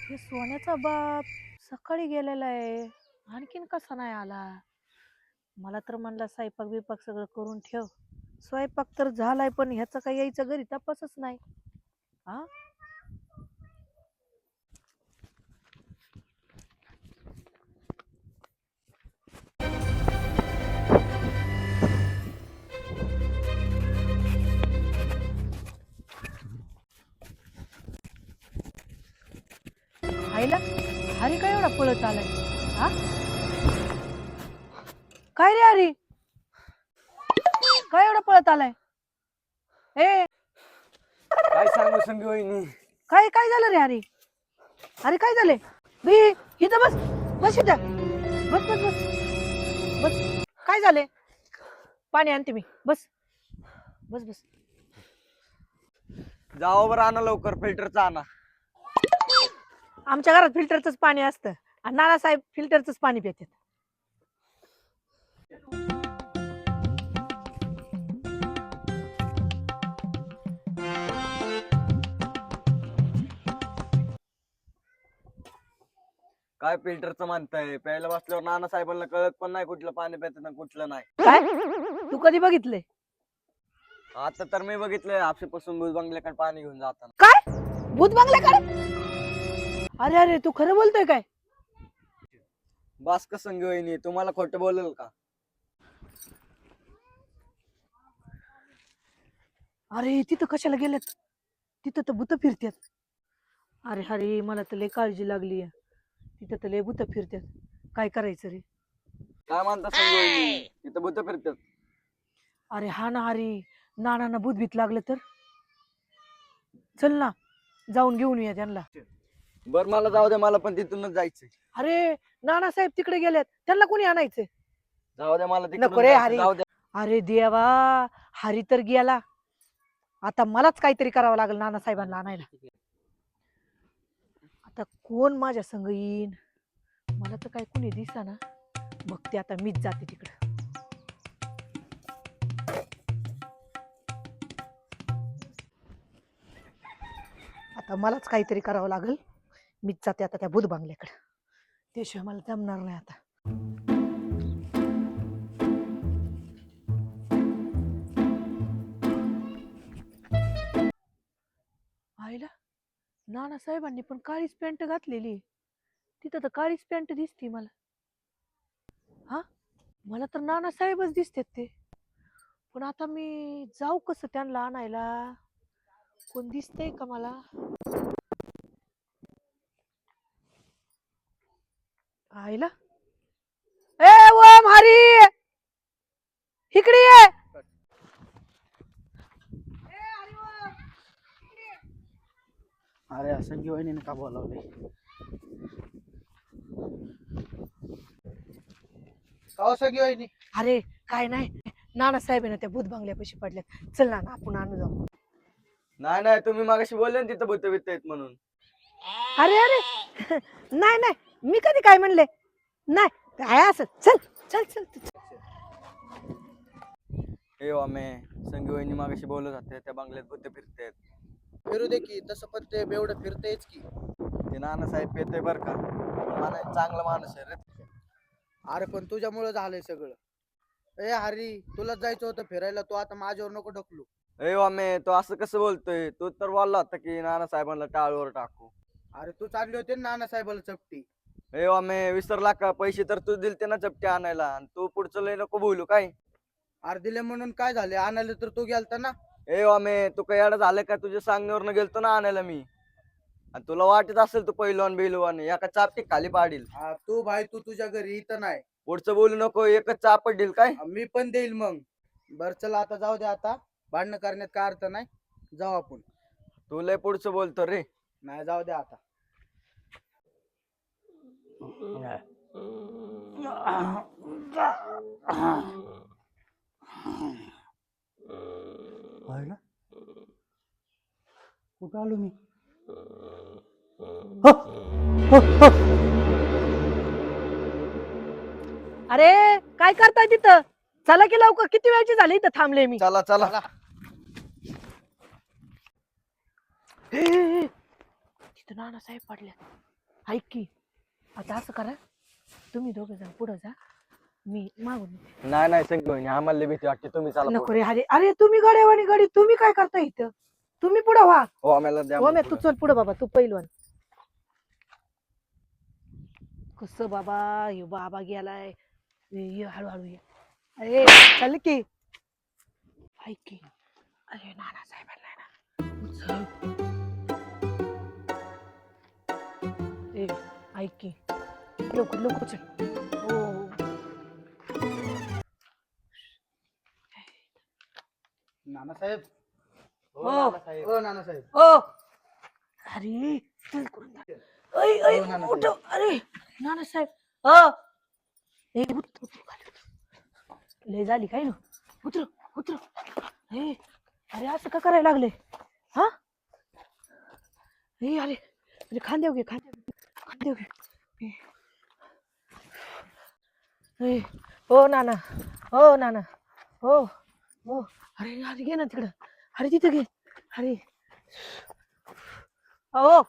हे सोन्याचा बाप सकाळी गेलेला आहे. आणखीन कसा नाही आला? मला तर म्हणला स्वयंपाक बिपाक सगळं करून ठेव. स्वयंपाक तर झालाय पण ह्याचं काही यायचं घरी तपासच नाही. हा, आईला हरी काय एवढा पळत आलाय? हा, काय रे हरी, काय एवढा पळत आलाय? ए, काय सांगू संगी वहिनी. काय काय झालं रे हरी? अरे काय झाले? बी, इथं बस, बस इथं, बस बस बस बस. काय झाले? पाणी आणते मी, बस बस बस. जाओ बरं, आणा लवकर फिल्टरचा आणा. आमच्या घरात फिल्टरचंच पाणी असतं आणि नानासाहेब फिल्टरचंच पाणी पितात. काय फिल्टरचं म्हणताय? प्यायला बसल्यावर नाना साहेबांना कळत पण नाही कुठलं पाणी प्यायचं आणि कुठलं नाही. काय? तू कधी बघितले? आता तर मी बघितलंय आपशीपासून भूत बंगल्याकडे पाणी घेऊन जाताना. काय? भूत बंगल्याकडे? अरे अरे, तू खरं बोलतोय काय? बास का संगी वहिनी, तुम्हाला खोटं बोलेल का? अरे तिथं कशाला गेलेत? तिथं तर भूत फिरतात. अरे अरे, मला तर लय काळजी लागली. तिथं तर लय भूत फिरतात. काय करायचं रे? काय म्हणता संगी वहिनी, तिथं भूत फिरतात? अरे हा ना हरी, नानांना भूत भीत लागलं तर? चल ना, जाऊन घेऊन येऊया त्यांना. बर मला जाऊ द्या, मला पण तिथूनच जायचंय. अरे नानासाहेब तिकडे गेलेत, त्यांना कोणी आणायचं? जाऊ द्या मला नको तिकडून रे जायचं, हरी. जाऊ द्या. अरे देवा, हरी तर गेला. आता मलाच काहीतरी करावं लागेल नानासाहेबांना आणायला. आता कोण माझ्या संग येईन? मला तर काय कोणी दिसेना. बघते आता, मीच जाते तिकडं. आता मलाच काहीतरी करावं लागेल. मीच जाते आता त्या भूत बांगल्याकडे. त्याशिवाय मला जमणार नाही आता. आईला, नानासाहेबांनी पण काळीच पॅन्ट घातलेली. तिथं तर काळीच पॅन्ट दिसते मला. हा, मला तर नानासाहेबच दिसतात ते. पण आता मी जाऊ कसं त्यांना आणायला? कोण दिसतंय का मला? आईला, ए ओम हरी, इकडे ये. अरे संगी वहिनीने का बोलावले? का संगी वहिनी? अरे काय नाही, नानासाहेब आहे ना त्या भूत बंगल्यापाशी पडल्यात. चल ना, आपण आणू जाऊ. नाही नाही, तुम्ही मागाशी बोलले ना तिथं भूत बित आहेत म्हणून. अरे अरे, नाही नाही, मी कधी काय म्हणले? नाही, काय असं. चल चल चल चल. हे आम्ही संगी वहिनी मागाशी बोलत होते त्या बंगल्यात भूत फिरतात. फिरू दे की, तसं पण ते बेवडं फिरतेच की. ते नानासाहेब येते बर का, चांगला माणूस आहे रे. अरे पण तुझ्यामुळे झालंय सगळं. ए हरी, तुलाच जायचं होतं फिरायला, तू आता माझ्यावर नको ढकलू. ए वामे, तो असं कसं बोलतोय? तू तर बोलला होता की नानासाहेबांना टाळवर टाकू. अरे तू चालली होती ना नानासाहेबाला चपटी. ए वामे, विसरला का? पैसे तर तू दिलते ना चपटे आणायला, आणि तू पुढचं लय नको बोलू काय. अरे दिले म्हणून काय झाले, आणायला तर तू गेलता ना. ए वामे, तू काही येडा झालं का? तुझ्या सांगण्यावरनं गेलतो ना आणायला मी. आणि तुला वाटत असेल तू पहिलवान बेलवान, एका चापटी खाली पाडील. तू भाई, तू तुझ्या घरी इथं नाही. पुढचं बोलू नको, एकच चापट देईल काय. मी पण देईल मग. बर चला आता जाऊ दे, आता भांडणं करण्यात काय अर्थ नाही. जाऊ आपण. तू लय पुढचं बोलतो रे. नाही, जाऊ दे आता. कुठं आलो मी? अरे काय करताय तिथं? चला की लवकर, किती वेळची झाली इथं थांबले मी. चला चला. तिथं नानासाहेब पडल्यात. ऐक की आता असं करा, तुम्ही दोघं जण पुढं जा, मी मागून येते. नाही नाही संगी वहिनी आम्हाला लय भीती वाटते, तुम्ही चला नको पुढं. रे, अरे अरे तुम्ही गड्यावानी गडी, तुम्ही काय करता इथं? तुम्ही पुढं व्हा. हो आम्हाला द्या हो मग मी तू पुढं. चल पुढं बाबा, तू पहिलवान. कसं बाबा, हे बाबा गेलाय. ये हळूहळू ये. अरे चल की. ऐक की, अरे नाना साहेबांना ना ए ऐक की, लवकर लवकर चल. हो नानासाहेब हो. नानासाहेब हो नानासाहेब हो. अरे चल करून जा. ऐ ऐ हो, नानासाहेब. उठ. अरे नाना साहेब. हो ए उतर उतर खाली उतर. लय झाली काय ना, उतर उतर. ए अरे असं का करायला लागले? हा ए अरे अरे खांद्याव घे, खांद्याव घे. ए हो नाना, हो नाना, हो हो. अरे अरे घे ना तिकडं, अरे तिथं घे. अरे हो